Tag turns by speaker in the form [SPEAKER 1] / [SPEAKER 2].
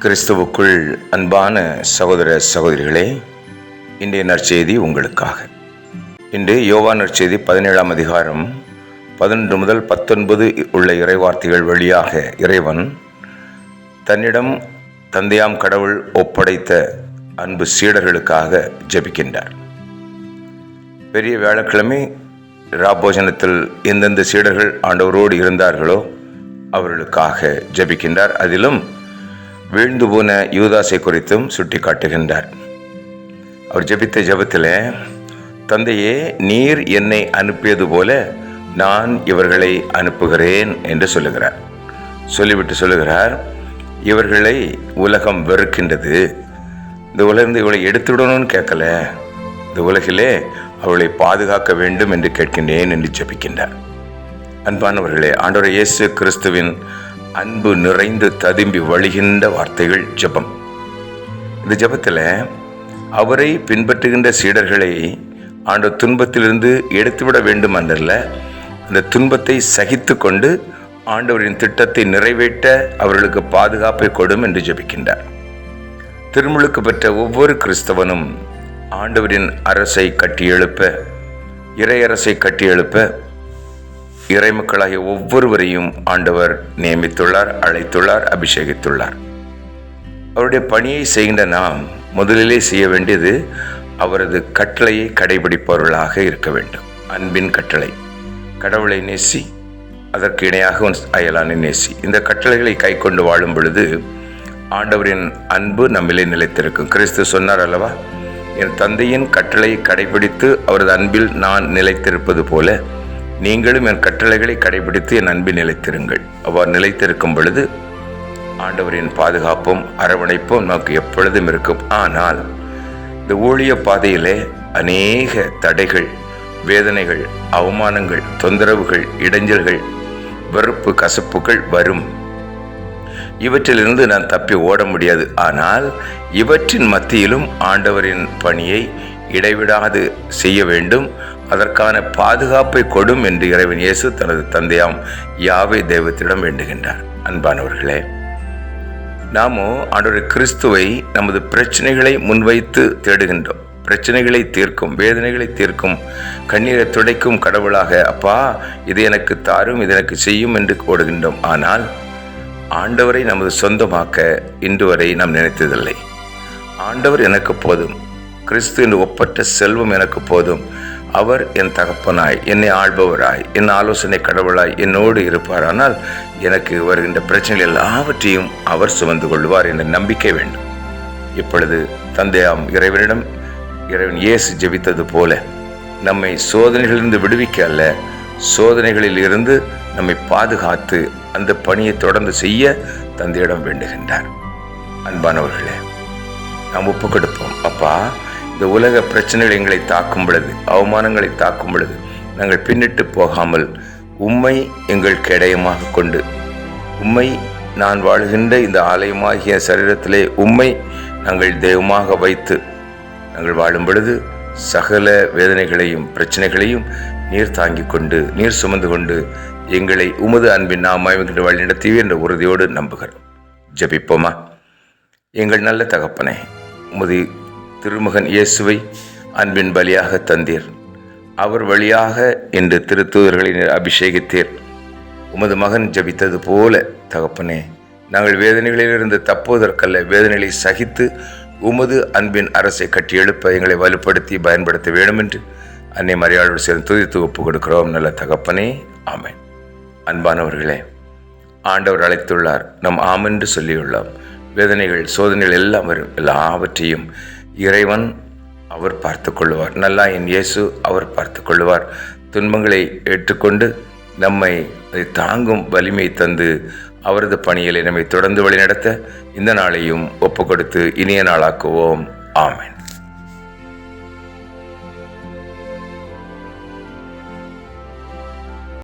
[SPEAKER 1] கிறிஸ்துவுக்குள் அன்பான சகோதர சகோதரிகளே, இன்றைய நற்செய்தி உங்களுக்காக. இன்று யோவான் நற்செய்தி 17ஆம் அதிகாரம் 11 முதல் 19 உள்ள இறைவார்த்தைகள் வழியாக இறைவன் தன்னிடம் தந்தையாம் கடவுள் ஒப்படைத்த அன்பு சீடர்களுக்காக ஜெபிக்கின்றார். பெரிய வியாழக்கிழமை ராபோஜனத்தில் எந்தெந்த சீடர்கள் ஆண்டவரோடு இருந்தார்களோ அவர்களுக்காக ஜெபிக்கின்றார். அதிலும் வீழ்ந்து போன யூதாசை குறித்தும் சுட்டி காட்டுகின்றார். அவர் ஜெபித்த ஜெபத்தில், தந்தையே, நீர் என்னை அனுப்பியது போல நான் இவர்களை அனுப்புகிறேன் என்று சொல்லுகிறார். சொல்லிவிட்டு சொல்லுகிறார், இவர்களை உலகம் வெறுக்கின்றது. இந்த உலகிலிருந்து இவளை எடுத்துவிடணும்னு கேட்கல, இந்த உலகிலே அவளை பாதுகாக்க வேண்டும் என்று கேட்கின்றேன் என்று ஜெபிக்கின்றார். அன்பானவர்களே, ஆண்டவர் இயேசு கிறிஸ்துவின் அன்பு நிறைந்து ததும்பி வழிகின்ற வார்த்தைகள் ஜெபம். இந்த ஜெபத்தில் அவரை பின்பற்றுகின்ற சீடர்களை ஆண்டவர் துன்பத்திலிருந்து எடுத்துவிட வேண்டும் என்றல்ல, அந்த துன்பத்தை சகித்து கொண்டு ஆண்டவரின் திட்டத்தை நிறைவேற்ற அவர்களுக்கு பாதுகாப்பை கொடும் என்று ஜெபிக்கின்றார். திருமுழுக்கு பெற்ற ஒவ்வொரு கிறிஸ்தவனும் ஆண்டவரின் அரசை கட்டியெழுப்ப, இறையரசை கட்டியெழுப்ப இறைமக்களாகிய ஒவ்வொருவரையும் ஆண்டவர் நியமித்துள்ளார், அழைத்துள்ளார், அபிஷேகித்துள்ளார். அவருடைய பணியை செய்கின்ற நாம் முதலிலே செய்ய வேண்டியது அவரது கட்டளையை கடைபிடிப்பவர்களாக இருக்க வேண்டும். அன்பின் கட்டளை, கடவுளை நேசி, அதற்கு இணையாக அயலானை நேசி. இந்த கட்டளைகளை கை கொண்டு வாழும் பொழுது ஆண்டவரின் அன்பு நம்மிலே நிலைத்திருக்கும். கிறிஸ்து சொன்னார் அல்லவா, என் தந்தையின் கட்டளை கடைபிடித்து அவரது அன்பில் நான் நிலைத்திருப்பது போல நீங்களும் என் கட்டளைகளை கடைபிடித்து என் அன்பில் நிலைத்திருங்கள். அவ்வாறு நிலைத்திருக்கும் பொழுது ஆண்டவரின் பாதுகாப்பும் அரவணைப்பும் நமக்கு எப்பொழுதும் இருக்கும். ஆனால் இந்த ஊழிய பாதையிலே அநேக தடைகள், வேதனைகள், அவமானங்கள், தொந்தரவுகள், இடைஞ்சல்கள், வெறுப்பு, கசப்புகள் வரும். இவற்றிலிருந்து நான் தப்பி ஓட முடியாது. ஆனால் இவற்றின் மத்தியிலும் ஆண்டவரின் பணியை இடைவிடாது செய்ய வேண்டும். அதற்கான பாதுகாப்பை கொடும் என்று இறைவன் இயேசு தனது தந்தையாம் யாவே தெய்வத்திடம் வேண்டுகின்றார். அன்பானவர்களே, நாமோ ஆண்டவர் கிறிஸ்துவை நமது பிரச்சனைகளை முன்வைத்து தேடுகின்றோம். பிரச்சனைகளை தீர்க்கும், வேதனைகளை தீர்க்கும், கண்ணீரை துடைக்கும் கடவுளாக, அப்பா இது எனக்கு தாரும், இது எனக்கு செய்யும் என்று ஓடுகின்றோம். ஆனால் ஆண்டவரை நமது சொந்தமாக்க இன்று வரை நாம் நினைத்ததில்லை. ஆண்டவர் எனக்கு போதும், கிறிஸ்து என்று ஒப்பற்ற செல்வம் எனக்கு போதும், அவர் என் தகப்பனாய், என்னை ஆள்பவராய், என் ஆலோசனை கடவுளாய் என்னோடு இருப்பார். ஆனால் எனக்கு வருகின்ற பிரச்சனைகள் எல்லாவற்றையும் அவர் சுமந்து கொள்வார் என்ற நம்பிக்கை வேண்டும். இப்பொழுது தந்தையாம் இறைவனிடம் இறைவன் இயேசு ஜெபித்தது போல நம்மை சோதனைகளிலிருந்து விடுவிக்க அல்ல, சோதனைகளில் இருந்து நம்மை பாதுகாத்து அந்த பணியை தொடர்ந்து செய்ய தந்தையிடம் வேண்டுகின்றார். அன்பானவர்களே, நாம் ஒப்பு கொடுப்போம். அப்பா, இந்த உலக பிரச்சனைகள் எங்களை தாக்கும் பொழுது, அவமானங்களை தாக்கும் பொழுது நாங்கள் பின்னிட்டு போகாமல் உம்மை எங்கள் கேடயமாக கொண்டு, உம்மை நான் வாழுகின்ற இந்த ஆலயமாகிய சரீரத்திலே உம்மை நாங்கள் தெய்வமாக வைத்து நாங்கள் வாழும் பொழுது சகல வேதனைகளையும் பிரச்சனைகளையும் நீர் தாங்கிக் கொண்டு, நீர் சுமந்து கொண்டு எங்களை உமது அன்பின் நாமாய்கின்ற வழி நடத்துவே என்ற உறுதியோடு நம்புகிறோம். ஜெபிப்போமா? எங்கள் நல்ல தகப்பனே, உமது திருமகன் இயேசுவை அன்பின் பலியாக தந்தீர். அவர் வழியாக இன்று திருத்தூதர்களை அபிஷேகித்தீர். உமது மகன் ஜபித்தது போல தகப்பனே, நாங்கள் வேதனைகளிலிருந்து தப்புவதற்கல்ல, வேதனைகளை சகித்து உமது அன்பின் அரசை கட்டி எழுப்ப எங்களை வலுப்படுத்தி பயன்படுத்த வேண்டும் என்று அன்னை மரியாளோடு சேர்ந்து துதித்து ஒப்பு கொடுக்கிறோம். நல்ல தகப்பனே, ஆமென். அன்பானவர்களே, ஆண்டவர் அழைத்துள்ளார், நம் ஆமென்று சொல்லியுள்ளோம். வேதனைகள், சோதனைகள் எல்லாம் வரும், எல்லாவற்றையும் இறைவன் அவர் பார்த்து கொள்வார். நல்லா என் இயேசு அவர் பார்த்து கொள்வார். துன்பங்களை ஏற்றுக்கொண்டு நம்மை அதை தாங்கும் வலிமை தந்து அவரது பணிகளை நம்மை தொடர்ந்து வழிநடத்த இந்த நாளையும் ஒப்பு கொடுத்து இனிய நாளாக்குவோம். ஆமென்.